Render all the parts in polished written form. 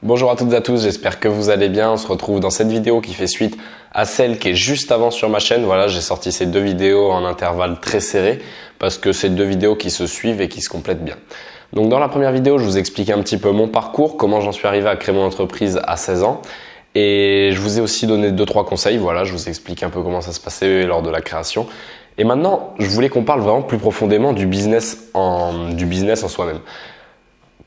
Bonjour à toutes et à tous, j'espère que vous allez bien. On se retrouve dans cette vidéo qui fait suite à celle qui est juste avant sur ma chaîne. Voilà, j'ai sorti ces deux vidéos en intervalle très serré parce que c'est deux vidéos qui se suivent et qui se complètent bien. Donc dans la première vidéo, je vous explique un petit peu mon parcours, comment j'en suis arrivé à créer mon entreprise à 16 ans. Et je vous ai aussi donné 2-3 conseils. Voilà, je vous explique un peu comment ça se passait lors de la création. Et maintenant, je voulais qu'on parle vraiment plus profondément du business en soi-même.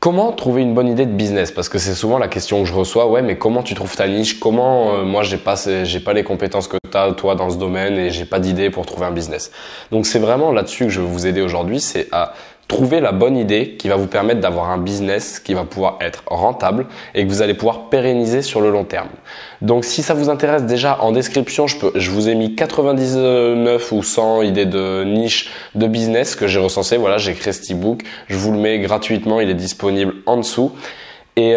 Comment trouver une bonne idée de business? Parce que c'est souvent la question que je reçois. Ouais, mais comment tu trouves ta niche? Comment moi j'ai pas les compétences que tu as toi dans ce domaine et j'ai pas d'idée pour trouver un business. Donc c'est vraiment là-dessus que je veux vous aider aujourd'hui, c'est à trouver la bonne idée qui va vous permettre d'avoir un business qui va pouvoir être rentable et que vous allez pouvoir pérenniser sur le long terme. Donc si ça vous intéresse, déjà en description, je vous ai mis 99 ou 100 idées de niche de business que j'ai recensées. Voilà, j'ai créé cet e-book, je vous le mets gratuitement, il est disponible en dessous. Et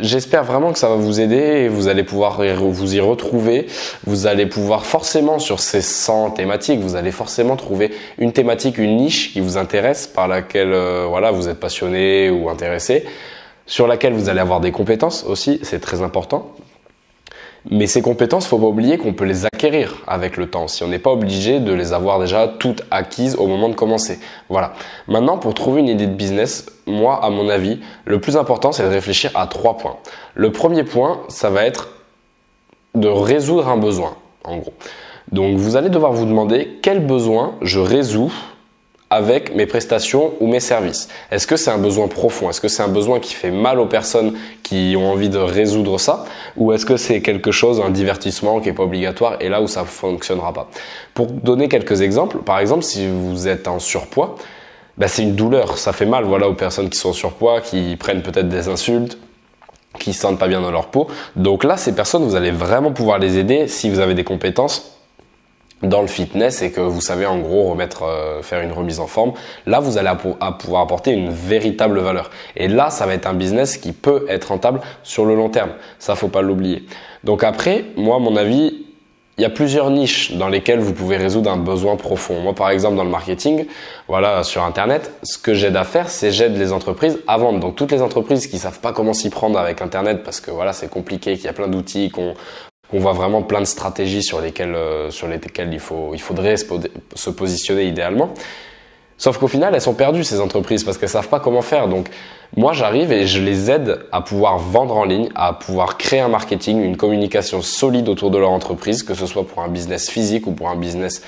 j'espère vraiment que ça va vous aider et vous allez pouvoir vous y retrouver. Vous allez pouvoir forcément sur ces 100 thématiques, vous allez forcément trouver une thématique, une niche qui vous intéresse, par laquelle voilà, vous êtes passionné ou intéressé, sur laquelle vous allez avoir des compétences aussi, c'est très important. Mais ces compétences, faut pas oublier qu'on peut les acquérir avec le temps. Si on n'est pas obligé de les avoir déjà toutes acquises au moment de commencer. Voilà. Maintenant, pour trouver une idée de business, moi, à mon avis, le plus important, c'est de réfléchir à 3 points. Le premier point, ça va être de résoudre un besoin, en gros. Donc, vous allez devoir vous demander quel besoin je résous avec mes prestations ou mes services. Est-ce que c'est un besoin profond? Est-ce que c'est un besoin qui fait mal aux personnes qui ont envie de résoudre ça? Ou est-ce que c'est quelque chose, un divertissement qui n'est pas obligatoire et là où ça ne fonctionnera pas? Pour donner quelques exemples, par exemple, si vous êtes en surpoids, c'est une douleur, ça fait mal voilà, aux personnes qui sont en surpoids, qui prennent peut-être des insultes, qui ne se sentent pas bien dans leur peau. Donc là, ces personnes, vous allez vraiment pouvoir les aider si vous avez des compétences dans le fitness et que vous savez en gros faire une remise en forme. Là, vous allez pouvoir apporter une véritable valeur. Et là, ça va être un business qui peut être rentable sur le long terme. Ça, faut pas l'oublier. Donc après, moi, à mon avis, il y a plusieurs niches dans lesquelles vous pouvez résoudre un besoin profond. Moi, par exemple, dans le marketing, voilà, sur Internet, ce que j'aide à faire, c'est j'aide les entreprises à vendre. Donc, toutes les entreprises qui savent pas comment s'y prendre avec Internet parce que voilà, c'est compliqué, qu'il y a plein d'outils, qu'on voit vraiment plein de stratégies sur lesquelles il faudrait se positionner idéalement. Sauf qu'au final, elles sont perdues ces entreprises parce qu'elles savent pas comment faire. Donc moi, j'arrive et je les aide à pouvoir vendre en ligne, à pouvoir créer un marketing, une communication solide autour de leur entreprise, que ce soit pour un business physique ou pour un business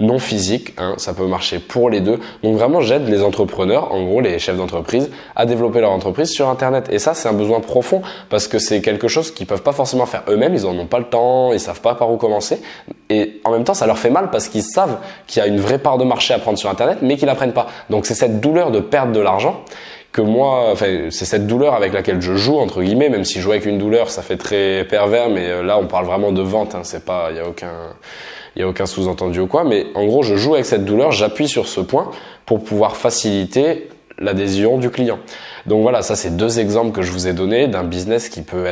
non physique, hein, ça peut marcher pour les deux. Donc vraiment, j'aide les entrepreneurs, en gros les chefs d'entreprise, à développer leur entreprise sur Internet. Et ça, c'est un besoin profond parce que c'est quelque chose qu'ils peuvent pas forcément faire eux-mêmes, ils en ont pas le temps, ils savent pas par où commencer. Et en même temps, ça leur fait mal parce qu'ils savent qu'il y a une vraie part de marché à prendre sur Internet, mais qu'ils la prennent pas. Donc c'est cette douleur de perdre de l'argent que moi, c'est cette douleur avec laquelle je joue, entre guillemets, même si jouer avec une douleur, ça fait très pervers, mais là, on parle vraiment de vente, hein, il y a aucun sous-entendu ou quoi, mais en gros, je joue avec cette douleur, j'appuie sur ce point pour pouvoir faciliter l'adhésion du client. Donc voilà, ça c'est 2 exemples que je vous ai donnés d'un business qui peut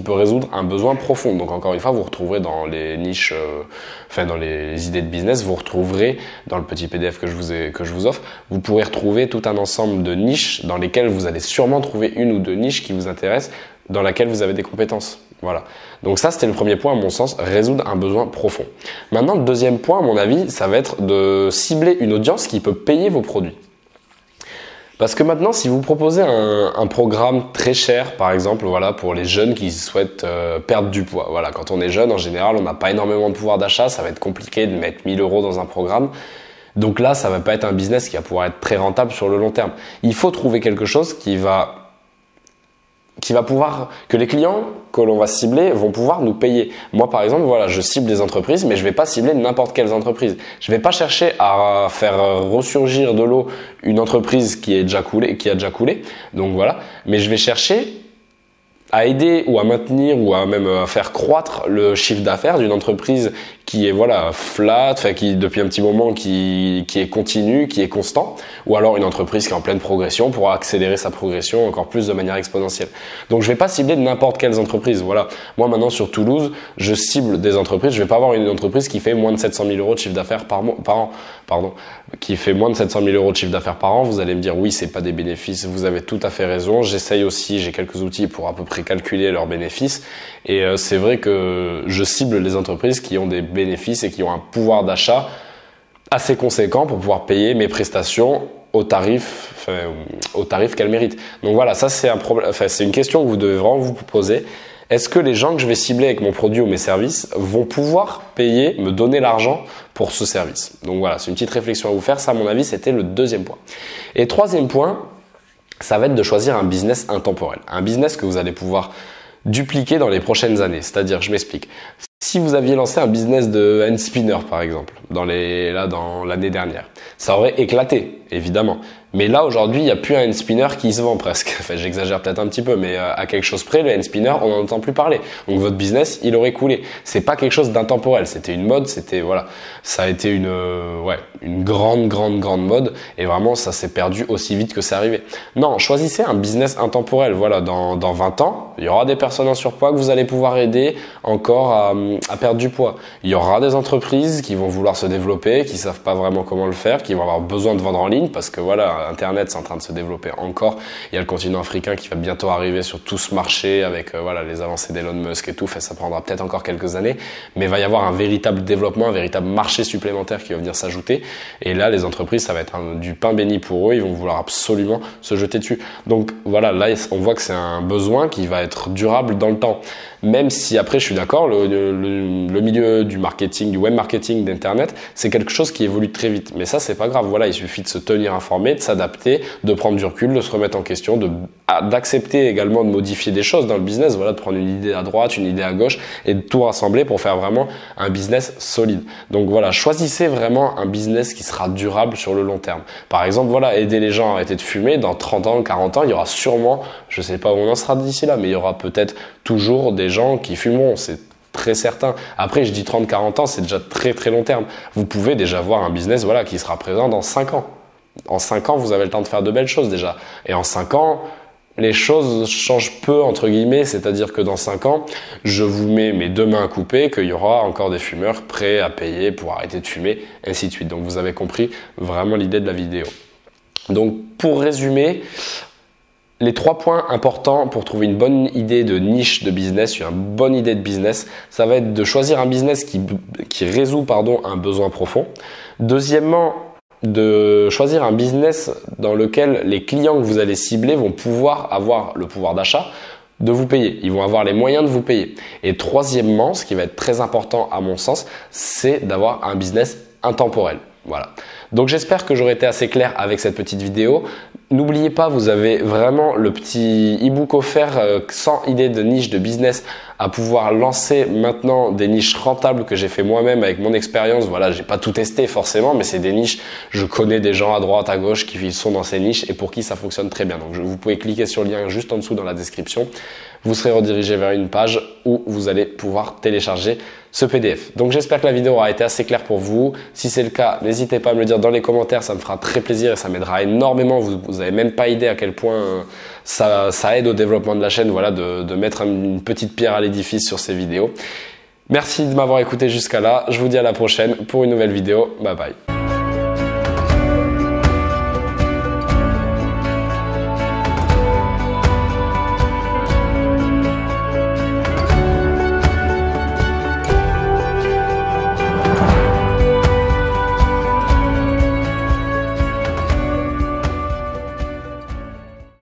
résoudre un besoin profond. Donc encore une fois, vous retrouverez dans les niches, dans les idées de business, vous retrouverez dans le petit PDF que je vous offre, vous pourrez retrouver tout un ensemble de niches dans lesquelles vous allez sûrement trouver une ou 2 niches qui vous intéressent, dans laquelle vous avez des compétences. Voilà. Donc ça, c'était le premier point à mon sens, résoudre un besoin profond. Maintenant, le deuxième point, à mon avis, ça va être de cibler une audience qui peut payer vos produits. Parce que maintenant, si vous proposez un programme très cher, par exemple, voilà, pour les jeunes qui souhaitent perdre du poids. Voilà, quand on est jeune, en général, on n'a pas énormément de pouvoir d'achat, ça va être compliqué de mettre 1000 € dans un programme. Donc là, ça va pas être un business qui va pouvoir être très rentable sur le long terme. Il faut trouver quelque chose qui va pouvoir, que les clients que l'on va cibler vont pouvoir nous payer. Moi, par exemple, voilà, je cible des entreprises, mais je vais pas cibler n'importe quelles entreprises. Je vais pas chercher à faire ressurgir de l'eau une entreprise qui a déjà coulé. Donc voilà. Mais je vais chercher à aider ou à maintenir ou à même à faire croître le chiffre d'affaires d'une entreprise qui est voilà flat, enfin qui depuis un petit moment qui est continu, qui est constant, ou alors une entreprise qui est en pleine progression pour accélérer sa progression encore plus de manière exponentielle. Donc je vais pas cibler n'importe quelles entreprises. Voilà, moi maintenant sur Toulouse, je cible des entreprises. Je vais pas avoir une entreprise qui fait moins de 700 000 euros de chiffre d'affaires par an, qui fait moins de 700 000 euros de chiffre d'affaires par an. Vous allez me dire oui, c'est pas des bénéfices. Vous avez tout à fait raison. J'essaye aussi, j'ai quelques outils pour à peu près calculer leurs bénéfices. Et c'est vrai que je cible les entreprises qui ont des bénéfices et qui ont un pouvoir d'achat assez conséquent pour pouvoir payer mes prestations au tarif qu'elles méritent. Donc voilà, ça c'est un problème. Enfin, c'est une question que vous devez vraiment vous poser. Est-ce que les gens que je vais cibler avec mon produit ou mes services vont pouvoir payer, me donner l'argent pour ce service? Donc voilà, c'est une petite réflexion à vous faire. Ça, à mon avis, c'était le deuxième point. Et troisième point, ça va être de choisir un business intemporel. Un business que vous allez pouvoir dupliquer dans les prochaines années. C'est-à-dire, je m'explique. Si vous aviez lancé un business de hand spinner par exemple, dans l'année dernière, ça aurait éclaté, évidemment. Mais là, aujourd'hui, il n'y a plus un hand spinner qui se vend presque. Enfin, j'exagère peut-être un petit peu, mais à quelque chose près, le hand spinner, on n'en entend plus parler. Donc, votre business, il aurait coulé. C'est pas quelque chose d'intemporel. C'était une mode, voilà. Ça a été une grande mode. Et vraiment, ça s'est perdu aussi vite que c'est arrivé. Non, choisissez un business intemporel. Voilà, dans 20 ans, il y aura des personnes en surpoids que vous allez pouvoir aider encore à perdre du poids. Il y aura des entreprises qui vont vouloir se développer, qui savent pas vraiment comment le faire, qui vont avoir besoin de vendre en ligne parce que voilà, Internet, c'est en train de se développer encore. Il y a le continent africain qui va bientôt arriver sur tout ce marché avec les avancées d'Elon Musk et tout. Enfin, ça prendra peut-être encore quelques années, mais il va y avoir un véritable développement, un véritable marché supplémentaire qui va venir s'ajouter. Et là, les entreprises, ça va être du pain béni pour eux. Ils vont vouloir absolument se jeter dessus. Donc voilà, là, on voit que c'est un besoin qui va être durable dans le temps. Même si après, je suis d'accord, le milieu du marketing, du web marketing, d'internet, c'est quelque chose qui évolue très vite. Mais ça, c'est pas grave. Voilà, il suffit de se tenir informé, de s'adapter, de prendre du recul, de se remettre en question, d'accepter également de modifier des choses dans le business. Voilà, de prendre une idée à droite, une idée à gauche et de tout rassembler pour faire vraiment un business solide. Donc voilà, choisissez vraiment un business qui sera durable sur le long terme. Par exemple, voilà, aider les gens à arrêter de fumer. Dans 30 ans, 40 ans, il y aura sûrement, je sais pas où on en sera d'ici là, mais il y aura peut-être toujours des gens qui fumeront. C'est très certain. Après, je dis 30-40 ans, c'est déjà très très long terme. Vous pouvez déjà voir un business qui sera présent dans 5 ans. En 5 ans, vous avez le temps de faire de belles choses déjà. Et en 5 ans, les choses changent peu entre guillemets, c'est-à-dire que dans 5 ans, je vous mets mes deux mains coupées, qu'il y aura encore des fumeurs prêts à payer pour arrêter de fumer, ainsi de suite. Donc vous avez compris vraiment l'idée de la vidéo. Donc pour résumer, les 3 points importants pour trouver une bonne idée de niche de business, une bonne idée de business, ça va être de choisir un business qui résout un besoin profond. Deuxièmement, de choisir un business dans lequel les clients que vous allez cibler vont pouvoir avoir le pouvoir d'achat de vous payer. Ils vont avoir les moyens de vous payer. Et troisièmement, ce qui va être très important à mon sens, c'est d'avoir un business intemporel. Voilà. Donc j'espère que j'aurai été assez clair avec cette petite vidéo. N'oubliez pas, vous avez vraiment le petit e-book offert 100 idées de niche de business à pouvoir lancer maintenant des niches rentables que j'ai fait moi-même avec mon expérience. Voilà, j'ai pas tout testé forcément, mais c'est des niches. Je connais des gens à droite, à gauche qui sont dans ces niches et pour qui ça fonctionne très bien. Donc vous pouvez cliquer sur le lien juste en dessous dans la description. Vous serez redirigé vers une page où vous allez pouvoir télécharger ce PDF. Donc j'espère que la vidéo aura été assez claire pour vous. Si c'est le cas, n'hésitez pas à me le dire dans les commentaires, ça me fera très plaisir et ça m'aidera énormément. Vous n'avez même pas idée à quel point ça aide au développement de la chaîne, voilà, de mettre une petite pierre à l'édifice sur ces vidéos. Merci de m'avoir écouté jusqu'à là. Je vous dis à la prochaine pour une nouvelle vidéo. Bye bye.